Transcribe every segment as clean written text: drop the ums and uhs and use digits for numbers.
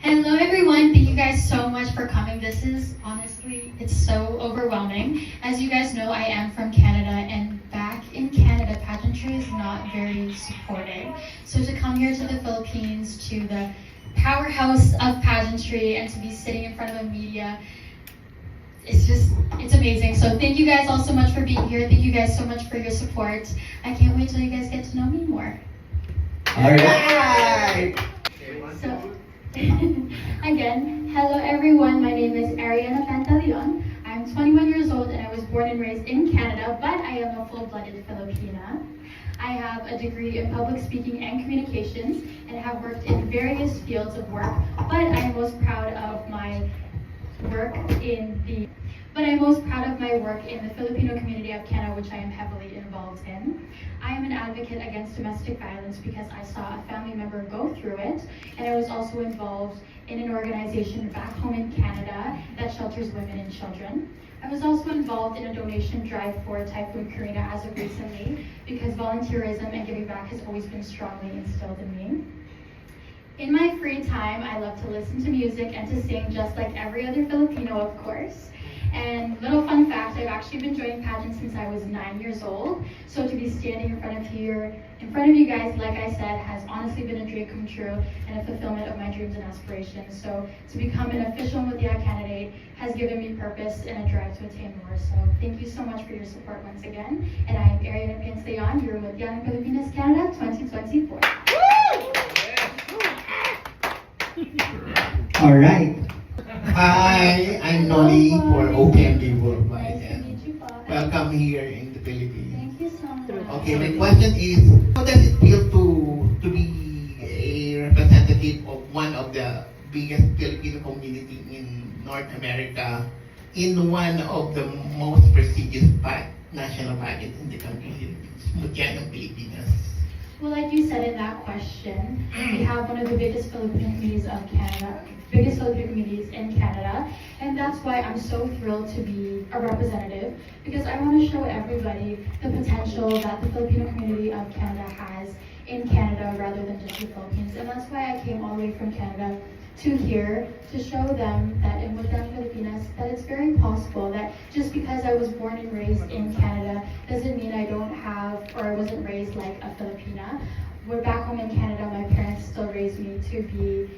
Hello everyone, thank you guys so much for coming. This is honestly, it's so overwhelming. As you guys know, I am from Canada, and back in Canada, pageantry is not very supported. So to come here to the Philippines, to the powerhouse of pageantry, and to be sitting in front of the media, it's amazing. So thank you guys all so much for being here. Thank you guys so much for your support. I can't wait till you guys get to know me more. All right. So, again, hello everyone. My name is Arianna Pantaleon. I'm 21 years old and I was born and raised in Canada, but I am a full-blooded Filipina. I have a degree in public speaking and communications and have worked in various fields of work, but I am most proud of my work in the Filipino community of Canada, which I am heavily involved in. I am an advocate against domestic violence because I saw a family member go through it, and I was also involved in an organization back home in Canada that shelters women and children. I was also involved in a donation drive for Typhoon Karina as of recently because volunteerism and giving back has always been strongly instilled in me. In my free time, I love to listen to music and to sing just like every other Filipino, of course. And little fun fact, I've actually been joining pageants since I was 9 years old. So to be standing in front of you guys, like I said, has honestly been a dream come true and a fulfillment of my dreams and aspirations. So to become an official Mutya candidate has given me purpose and a drive to attain more. So thank you so much for your support once again. And I am Arianna Pantaleon, your Mutya Pilipinas Canada 2024. All right. Hi, I'm Noli for OPMD Worldwide, and welcome here in the Philippines. Thank you so much. Okay, my question is, how does it feel to be a representative of one of the biggest Filipino community in North America in one of the most prestigious national pageants in the country, Mutya ng Pilipinas? Well, like you said in that question, we have one of the biggest Filipino communities of Canada, biggest Filipino communities in Canada, and that's why I'm so thrilled to be a representative, because I want to show everybody the potential that the Filipino community of Canada has in Canada rather than just the Philippines. And that's why I came all the way from Canada to here to show them that in Mutya Pilipinas that it's very possible that just because I was born and raised in Canada doesn't mean I don't have, or I wasn't raised like a Filipina. We're back home in Canada, my parents still raised me to be,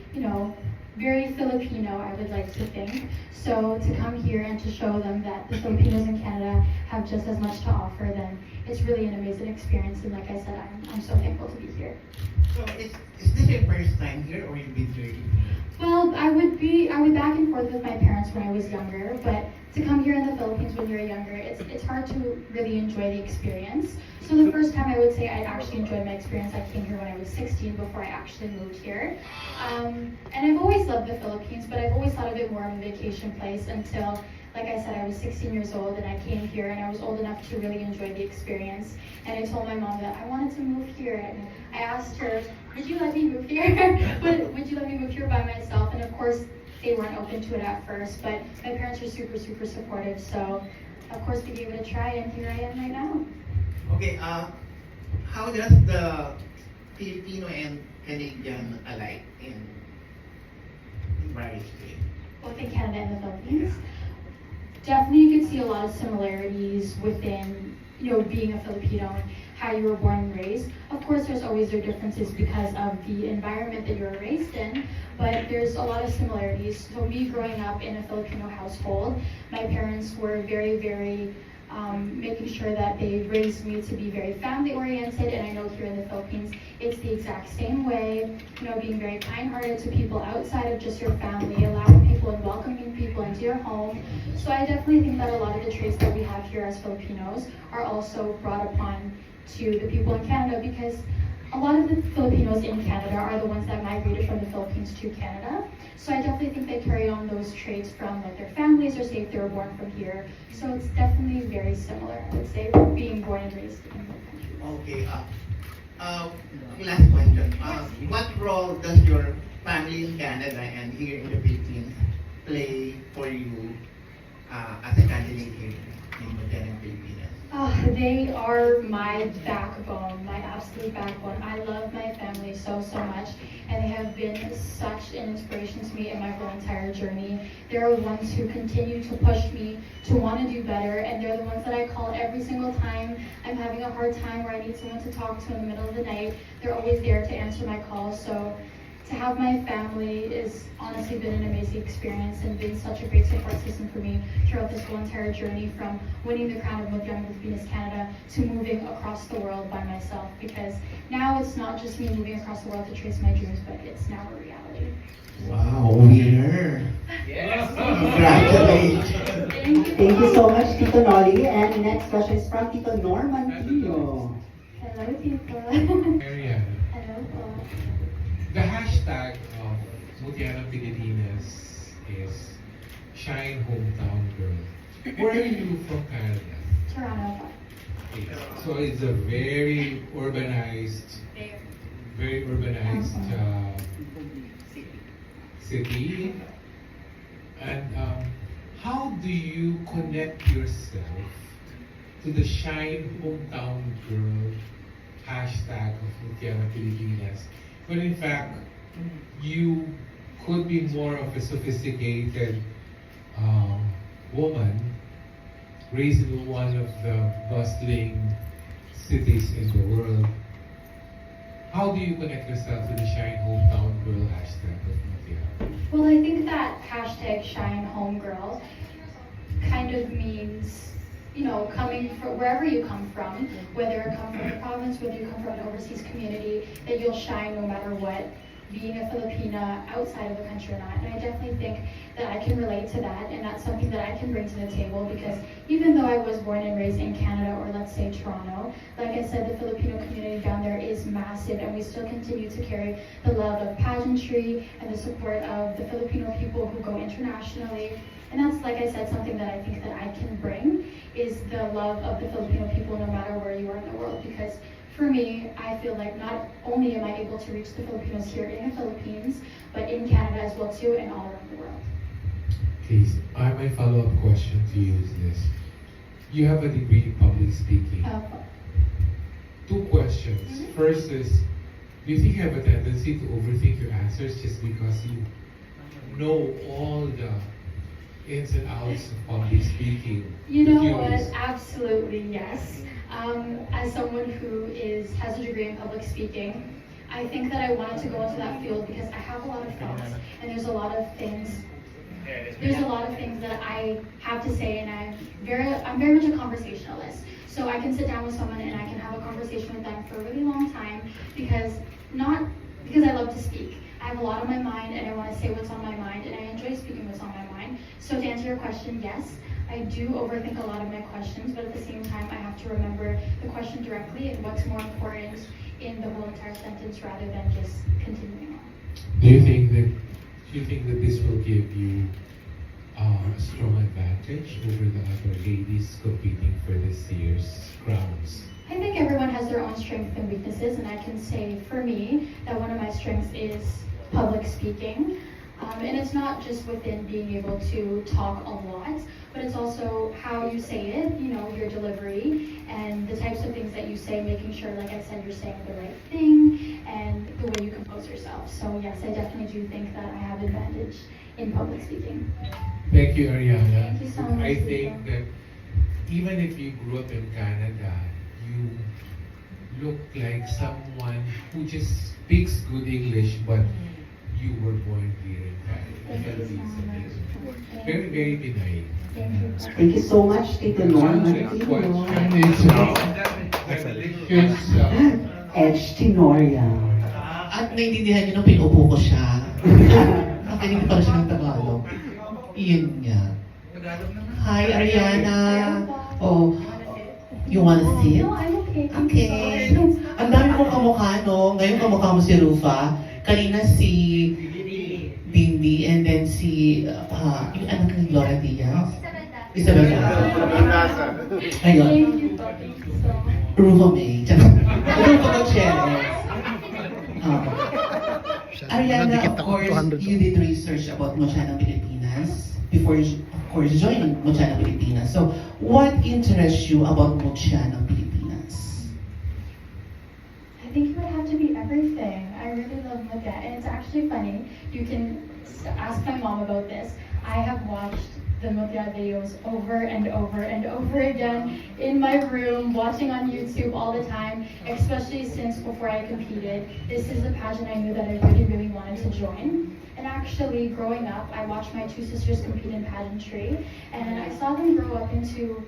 very Filipino, I would like to think. So to come here and to show them that the Filipinos in Canada have just as much to offer, then it's really an amazing experience. And like I said, I'm so thankful to be here. So is this your first time here, or you've been here? Well, I would back and forth with my parents when I was younger, but to come here in the Philippines when you're younger, it's hard to really enjoy the experience. So the first time I would say I actually enjoyed my experience, I came here when I was 16 before I actually moved here. And I've always loved the Philippines, but I've always thought of it more of a vacation place until, like I said, I was 16 years old and I came here and I was old enough to really enjoy the experience. And I told my mom that I wanted to move here, and I asked her, would you let me move here? Would you let me move here by myself? And of course, they weren't open to it at first, but my parents are super, super supportive. So of course we gave it a try, and here I am right now. Okay, how does the Filipino and Canadian alike in various ways? Both in Canada and the Philippines. Definitely you can see a lot of similarities within, being a Filipino and how you were born and raised. Of course, there's always their differences because of the environment that you were raised in, but there's a lot of similarities. So me growing up in a Filipino household, my parents were very, very making sure that they raised me to be very family oriented, and I know here in the Philippines it's the exact same way, being very kind-hearted to people outside of just your family, allowing people and welcoming people into your home. So I definitely think that a lot of the traits that we have here as Filipinos are also brought upon to the people in Canada, because a lot of the Filipinos in Canada are the ones that migrated from the Philippines to Canada. So I definitely think they carry on those traits from their families, or say if they were born from here. So it's definitely very similar, I would say, being born and raised in the country. Okay, last question. What role does your family in Canada and here in the Philippines play for you as a candidate here in Mutya ng Pilipinas? They are my backbone, my absolute backbone. I love my family so, so much, and they have been such an inspiration to me in my whole entire journey. They're the ones who continue to push me to want to do better, and they're the ones that I call every single time I'm having a hard time or I need someone to talk to in the middle of the night. They're always there to answer my calls. So to have my family is honestly been an amazing experience and been such a great support system for me throughout this whole entire journey, from winning the crown of Mutya in Pilipinas, Canada, to moving across the world by myself, because now it's not just me moving across the world to chase my dreams, but it's now a reality. Wow, winner. Yes. Congratulations. Thank you so much, Tito Nolly. And next question is from Tito Norman Tio. Hello, Tito. Arianna, Hello po. the hashtag of Mutya ng Pilipinas is Shine Hometown Girl. Where are you from, Canada? Toronto po. Okay. So it's a very urbanized city. And how do you connect yourself to the Shine Hometown Girl hashtag of Mutya ng Pilipinas? But in fact, you could be more of a sophisticated woman raised in one of the bustling cities in the world. How do you connect yourself to the Shine Hometown Girl hashtag of Mutya? Well, I think that hashtag Shine Home Girl kind of means, you know, coming from wherever you come from, whether you come from the province, whether you come from an overseas community, that you'll shine no matter what, being a Filipina outside of the country or not. And I definitely think that I can relate to that, and that's something that I can bring to the table, because even though I was born and raised in Canada, or let's say Toronto, like I said, the Filipino community down there is massive, and we still continue to carry the love of pageantry and the support of the Filipino people who go internationally. And that's, like I said, something that I think that I can bring, is the love of the Filipino people no matter where you are in the world. Because for me, I feel like not only am I able to reach the Filipinos here in the Philippines, but in Canada as well too, and all around the world. Please, my follow-up question to you is this. You have a degree in public speaking. Two questions. Mhm. First is, do you think you have a tendency to overthink your answers just because you know all the ins and outs of public speaking? You know The what? theories? Absolutely, yes. As someone who has a degree in public speaking, I think that I wanted to go into that field because I have a lot of thoughts, and there's a lot of things. There's a lot of things that I have to say, and I'm very much a conversationalist. So I can sit down with someone and I can have a conversation with them for a really long time, not because I love to speak. I have a lot on my mind, and I want to say what's on my mind, and I enjoy speaking what's on my mind. So to answer your question, yes, I do overthink a lot of my questions, but at the same time, I have to remember the question directly and what's more important in the whole entire sentence rather than just continuing on. Do you think that this will give you a strong advantage over the other ladies competing for this year's crowns? I think everyone has their own strengths and weaknesses, and I can say for me that one of my strengths is public speaking. And it's not just within being able to talk a lot, but it's also how you say it, you know, your delivery, and the types of things that you say, making sure, like I said, you're saying the right thing, and the way you compose yourself. So yes, I definitely do think that I have advantage in public speaking. Thank you, Arianna. Thank you so much, I think Lisa. that even if you grew up in Canada, you look like someone who just speaks good English, but you were born here in Thank Canada. you so much. Very, very Pinay. Thank you. Thank you so much, Tito Norman Next Tio. question is the delicious Edge Tenoria. At naiintindihan niyo nung pinupo ko siya. Nakinig pa siya ng Tagalog. Iyon niya. Hi, Arianna. Oh, you wanna sit? No, I'm okay. Thank you so Okay. much. Ang dami mong kamukha, no? Ngayon kamukha mo si Rufa. Kanina si Bindi, and then si, yung anak ni Gloria Diaz. Isabel Daza. Ayun. Thank you, po. Thank you so much. Rufa May. Rufa Gutierrez. Ariana, of course, you did research about Mutya ng Pilipinas before course, joining Mutya ng Pilipinas. So, what interests you about Mutya ng Pilipinas? I think it would have to be everything. I really love Mutya, and it's actually funny. You can ask my mom about this. I have watched the Mutya videos over and over and over again in my room, watching on YouTube all the time, especially since before I competed. This is a pageant I knew that I really, really wanted to join. And actually, growing up, I watched my two sisters compete in pageantry, and I saw them grow up into,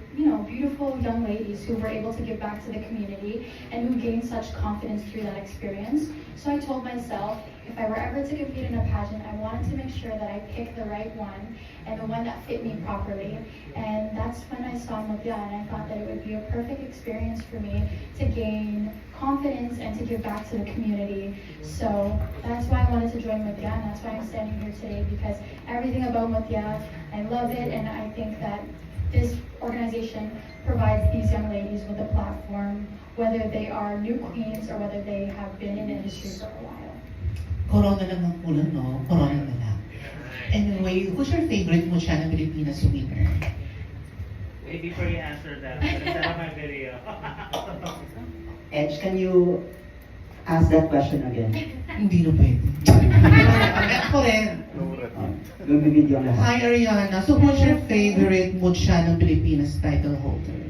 beautiful young ladies who were able to give back to the community and who gained such confidence through that experience. So I told myself, if I were ever to compete in a pageant, I wanted to make sure that I picked the right one and the one that fit me properly. And that's when I saw Mutya, and I thought that it would be a perfect experience for me to gain confidence and to give back to the community. So that's why I wanted to join Mutya, and that's why I'm standing here today, because everything about Mutya, I love it, and I think that this organization provides these young ladies with a platform, whether they are new queens or whether they have been in the industry for a while. Corona lang ang kulang, no? Corona na lang. Anyway, who's your favorite Mutya ng Pilipinas winner? Wait, before you answer that, set up my video. Edge, can you ask that question again? Hindi na pwede. Ako rin. Bibigyan yung lahat. Hi, Arianna. So, who's your favorite Mutya ng Pilipinas title holder?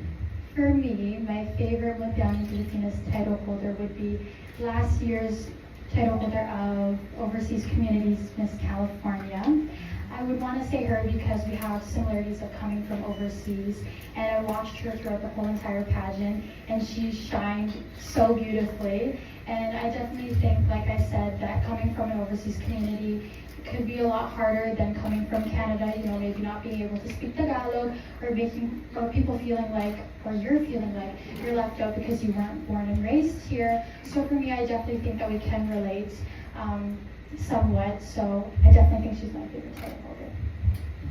For me, my favorite Mutya ng Pilipinas title holder would be last year's title holder of Overseas Communities Miss California. I would want to say her because we have similarities of coming from overseas, and I watched her throughout the whole entire pageant, and she shined so beautifully. And I definitely think, like I said, that coming from an overseas community could be a lot harder than coming from Canada, maybe not being able to speak Tagalog, or people feeling like, or you're feeling like you're left out because you weren't born and raised here. So for me, I definitely think that we can relate somewhat. So I definitely think she's my favorite title holder.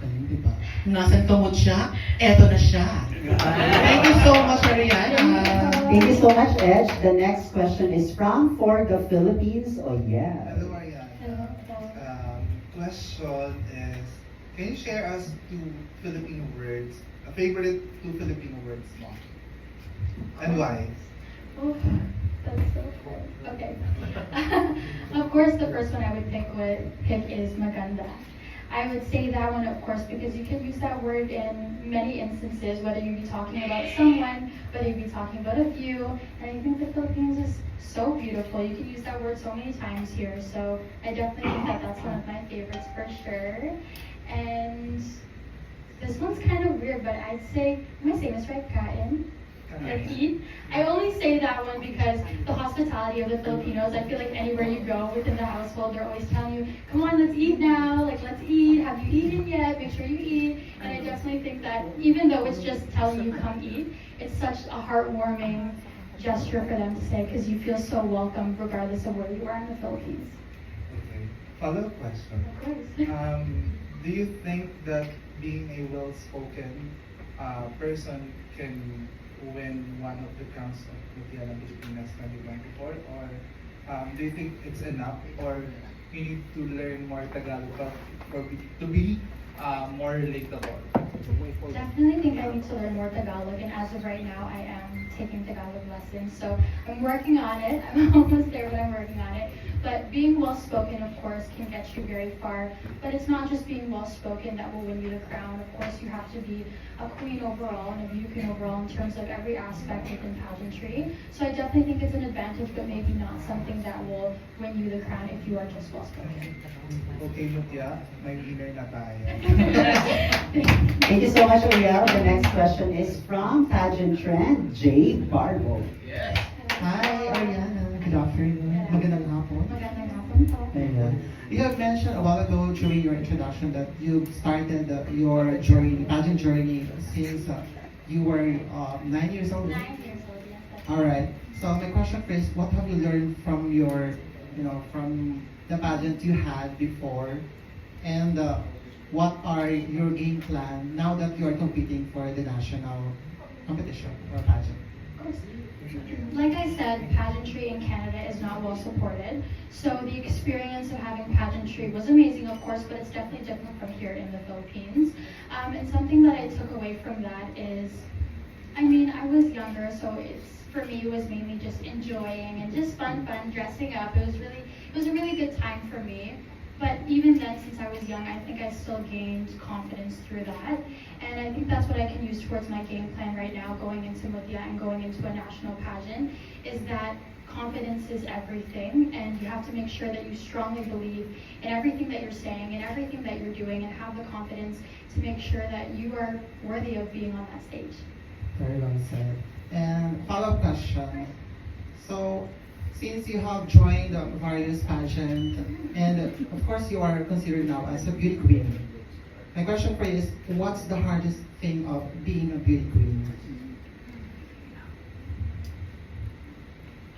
Galing, di ba? Nasaan to Mutya? Eto na siya. Thank you so much, Arianna. Thank you so much, Edge. The next question is from For the Philippines. Oh, yeah. Hello, Arianna. Question is, can you share us two Filipino words, a favorite two Filipino words mo? And why? Oh, that's so cool. Okay. Of course, the first one I would pick is maganda. I would say that one, of course, because you can use that word in many instances, whether you be talking about someone, whether you be talking about a view. And I think the Philippines is so beautiful. You can use that word so many times here. So I definitely think that that's one of my favorites for sure. And this one's kind of weird, but I'd say, am I saying this right? Kain? Like eat. I only say that one because the hospitality of the Filipinos, I feel like anywhere you go within the household, they're always telling you, come on, let's eat now, like let's eat, have you eaten yet, make sure you eat. And I definitely think that even though it's just telling you come eat, it's such a heartwarming gesture for them to say, because you feel so welcome regardless of where you are in the Philippines. Okay. Follow-up question. Of course. Do you think that being a well-spoken person can win one of the crowns of Mutya ng Pilipinas 2024, or do you think it's enough, or you need to learn more Tagalog to be more relatable? Definitely think I need to learn more Tagalog, and as of right now, I am taking Tagalog lessons. So I'm working on it. I'm almost there, but I'm working on it. But being well-spoken, of course, can get you very far. But it's not just being well-spoken that will win you the crown. Of course, you have to be a queen overall and a beauty queen overall in terms of every aspect within pageantry. So I definitely think it's an advantage, but maybe not something that will win you the crown if you are just well-spoken. Okay, Mutya, may winner na tayo. Thank you so much, Ariel. The next question is from Pageant Trend, Jay Barbo. Yes. Hi, Arianna. Good afternoon. Magandang hapon. Magandang hapon po. Ayan. You have mentioned a while ago during your introduction that you started your journey, pageant journey, since you were 9 years old. 9 years old, yes. That's All right. So my question is, what have you learned from your, from the pageant you had before, and what are your game plan now that you are competing for the national competition or pageant? Of course. Like I said, pageantry in Canada is not well supported. So the experience of having pageantry was amazing, of course, but it's definitely different from here in the Philippines. And something that I took away from that is, I mean, I was younger, so for me, it was mainly just enjoying and just fun dressing up. It was a really good time for me. But even then, since I was young, I think I still gained confidence through that. And I think that's what I can use towards my game plan right now, going into Mutya and going into a national pageant, is that confidence is everything, and you have to make sure that you strongly believe in everything that you're saying and everything that you're doing, and have the confidence to make sure that you are worthy of being on that stage. Very well said. And follow-up question. So, since you have joined various pageants, and of course you are considered now as a beauty queen, my question for you is, what's the hardest thing of being a beauty queen?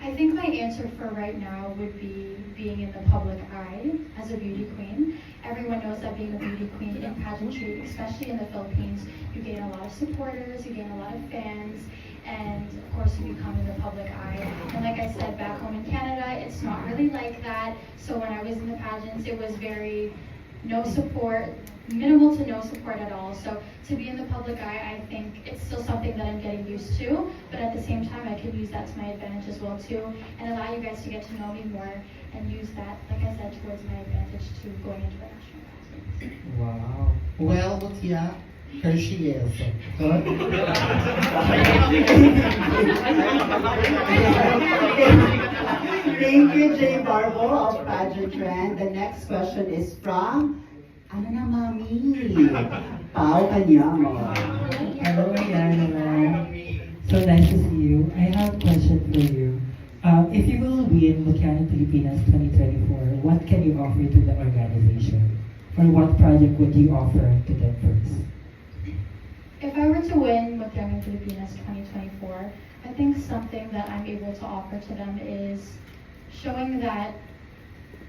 I think my answer for right now would be being in the public eye as a beauty queen. Everyone knows that being a beauty queen in pageantry, especially in the Philippines, you gain a lot of supporters, you gain a lot of fans, and of course you become in the public eye. And like I said, back home in Canada, it's not really like that. So when I was in the pageants, it was very no support, minimal to no support at all. So to be in the public eye, I think it's still something that I'm getting used to, but at the same time, I can use that to my advantage as well too, and allow you guys to get to know me more and use that, like I said, towards my advantage to going into a national pageant. Wow. Well, Mutya, here she is. Good. Thank you, Jay Barbo of Pageant Trend. The next question is from, ano na mami? Pao Kanyamo. Hello, Arianna. So nice to see you. I have a question for you. If you will win Mutya Pilipinas 2024, what can you offer to the organization? Or what project would you offer to them first? If I were to win Mutya Pilipinas 2024, I think something that I'm able to offer to them is showing that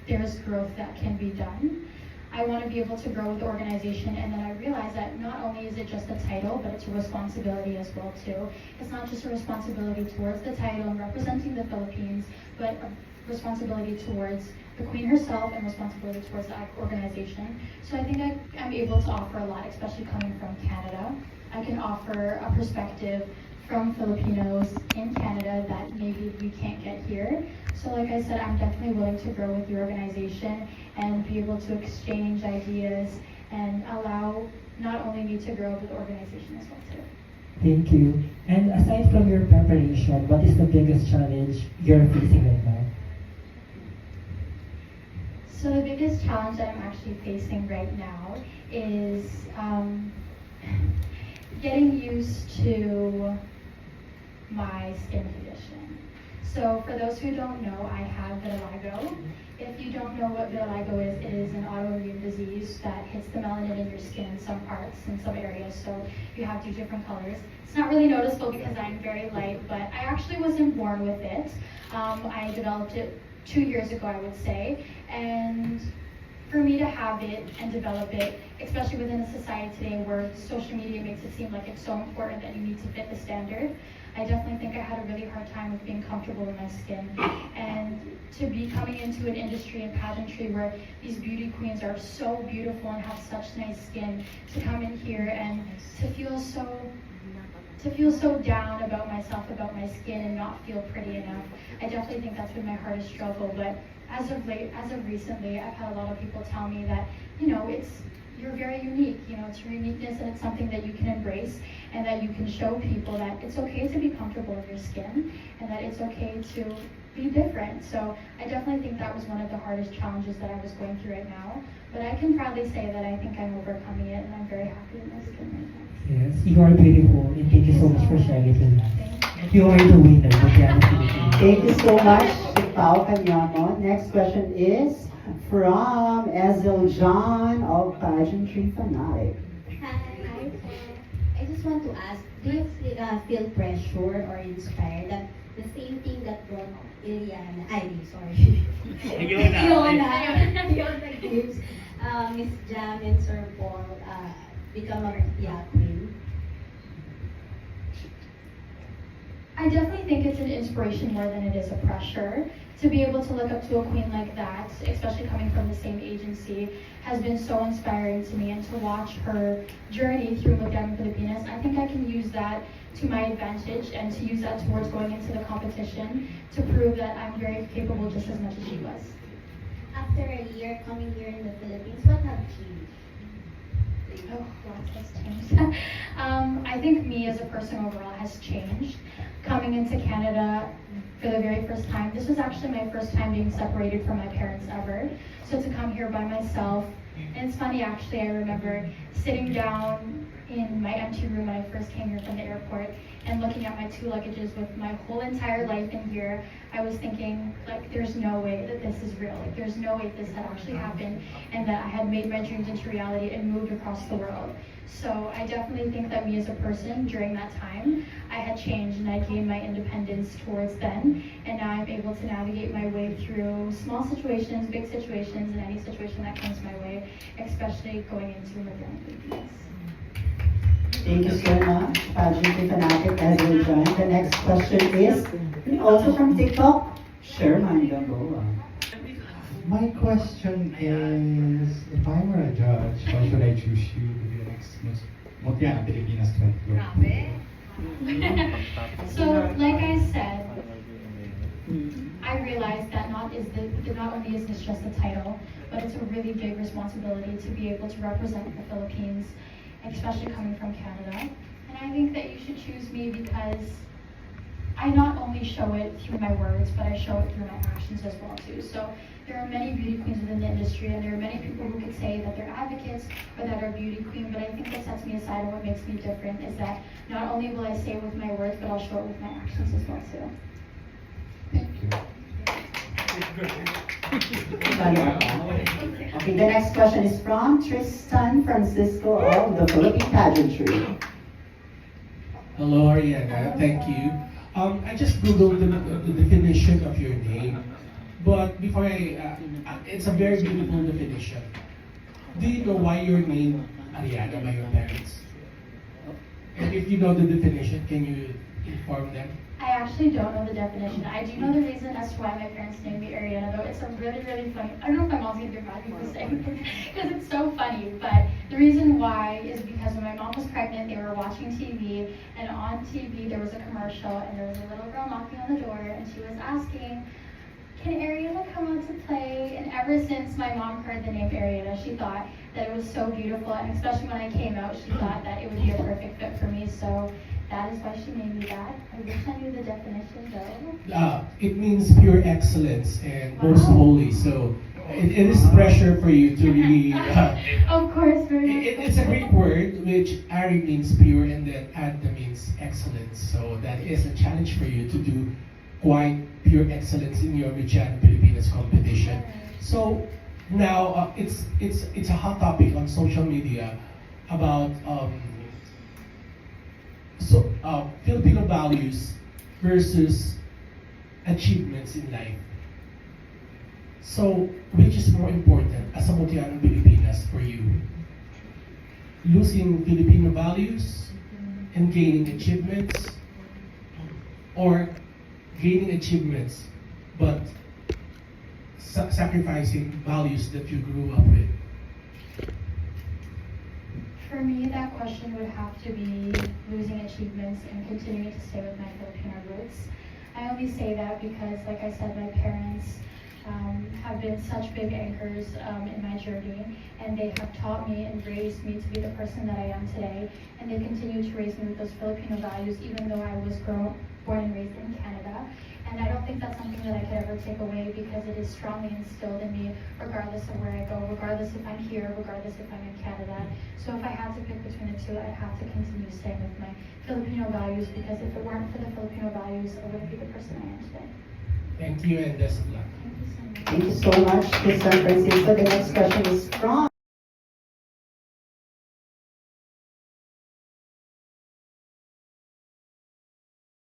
there's growth that can be done. I want to be able to grow with the organization, and then I realize that not only is it just a title, but it's a responsibility as well too. It's not just a responsibility towards the title and representing the Philippines, but a responsibility towards the Queen herself and responsibility towards the organization. So I think I'm able to offer a lot, especially coming from Canada. I can offer a perspective from Filipinos in Canada that maybe we can't get here. So like I said, I'm definitely willing to grow with the organization and be able to exchange ideas and allow not only me to grow, but the organization as well too. Thank you. And aside from your preparation, what is the biggest challenge you're facing right now? So the biggest challenge that I'm actually facing right now is getting used to my skin condition. So for those who don't know, I have vitiligo. If you don't know what vitiligo is, it is an autoimmune disease that hits the melanin in your skin in some parts, in some areas, so you have 2 different colors. It's not really noticeable because I'm very light, but I actually wasn't born with it. I developed it 2 years ago, I would say, and for me to have it and develop it, especially within a society today where social media makes it seem like it's so important that you need to fit the standard, I definitely think I had a really hard time with being comfortable in my skin. And to be coming into an industry in pageantry where these beauty queens are so beautiful and have such nice skin, to come in here and to feel so down about myself, about my skin, and not feel pretty enough, I definitely think that's been my hardest struggle. But as of recently, I've had a lot of people tell me that, you're very unique, it's your uniqueness, and it's something that you can embrace, and that you can show people that it's okay to be comfortable in your skin, and that it's okay to be different. So I definitely think that was one of the hardest challenges that I was going through right now. But I can proudly say that I think I'm overcoming it, and I'm very happy with my skin right now. Yes, you are beautiful, and thank you so much for sharing it with us. You are the winner, Mutya Pilipinas. Thank you so much, Pao Kanyamo. Next question is from Ezel John of Pageantry Fanatic. Hi. I just want to ask, do you feel pressure or inspired that the same thing that brought Fiona Gibbs, Miss Jam and Sir Paul become a Mutya queen? I I definitely think it's an inspiration more than it is a pressure. To be able to look up to a queen like that, especially coming from the same agency, has been so inspiring to me. And to watch her journey through Mutya Pilipinas, I think I can use that to my advantage and to use that towards going into the competition to prove that I'm very capable just as much as she was. After a year coming here in the Philippines, what have changed? Oh, lots has changed. I think me as a person overall has changed. Coming into Canada for the very first time, this was actually my first time being separated from my parents ever. So to come here by myself, and it's funny actually, I remember sitting down in my empty room when I first came here from the airport and looking at my 2 luggages with my whole entire life in here. I was thinking, like, there's no way that this is real. Like, there's no way this had actually happened and that I had made my dreams into reality and moved across the world. So I definitely think that me as a person during that time, I had changed and I gained my independence towards then. And now I'm able to navigate my way through small situations, big situations, and any situation that comes my way, especially going into Mutya. Thank you so much, pageantry fanatic Ezra John. The next question is also from TikTok, Sherman Gamboa. My question is, if I were a judge, how should I choose you to be the next Miss Mutya Pilipinas 2024? So, like I said, I realized that not only is this just a title, but it's a really big responsibility to be able to represent the Philippines, especially coming from Canada. And I think that you should choose me because I not only show it through my words, but I show it through my actions as well too. So there are many beauty queens within the industry, and there are many people who could say that they're advocates or that are beauty queen, but I think what sets me aside and what makes me different is that not only will I say it with my words, but I'll show it with my actions as well too. Thank you. Okay, the next question is from Tristan Francisco of the Philippine Pageantry. Hello, Arianna. Thank you. I just googled the definition of your name, but before it's a very beautiful definition. Do you know why you're named Arianna by your parents? And if you know the definition, can you inform them? I actually don't know the definition. I do know the reason as to why my parents named me Arianna, though it's a really, really funny. I don't know if my mom's gonna get mad at me for saying this because it's so funny. But the reason why is because when my mom was pregnant, they were watching TV, and on TV there was a commercial, and there was a little girl knocking on the door, and she was asking, "Can Arianna come out to play?" And ever since my mom heard the name Arianna, she thought that it was so beautiful, and especially when I came out, she thought that it would be a perfect fit for me. So that is why she named me that. I wish I knew the definition though. It means pure excellence and most holy. So it is pressure for you to really. Of course, very It's a Greek word which Ari means pure and then Adna means excellence. So that is a challenge for you to do quite pure excellence in your Mutya Pilipinas competition. So now it's a hot topic on social media about Filipino values versus achievements in life. So, which is more important as a Mutya Pilipinas for you? Losing Filipino values and gaining achievements, or gaining achievements but sacrificing values that you grew up with? For me, that question would have to be losing achievements and continuing to stay with my Filipino roots. I only say that because, like I said, my parents have been such big anchors in my journey, and they have taught me and raised me to be the person that I am today, and they continue to raise me with those Filipino values even though I was born and raised in Canada. And I don't think that's something that I could ever take away because it is strongly instilled in me regardless of where I go, regardless if I'm here, regardless if I'm in Canada. So if I had to pick between the two, I'd have to continue staying with my Filipino values because if it weren't for the Filipino values, I wouldn't be the person I am today. Thank you and best of luck. Thank you so much. Thank you so much, Mr. Francisco. The next question is from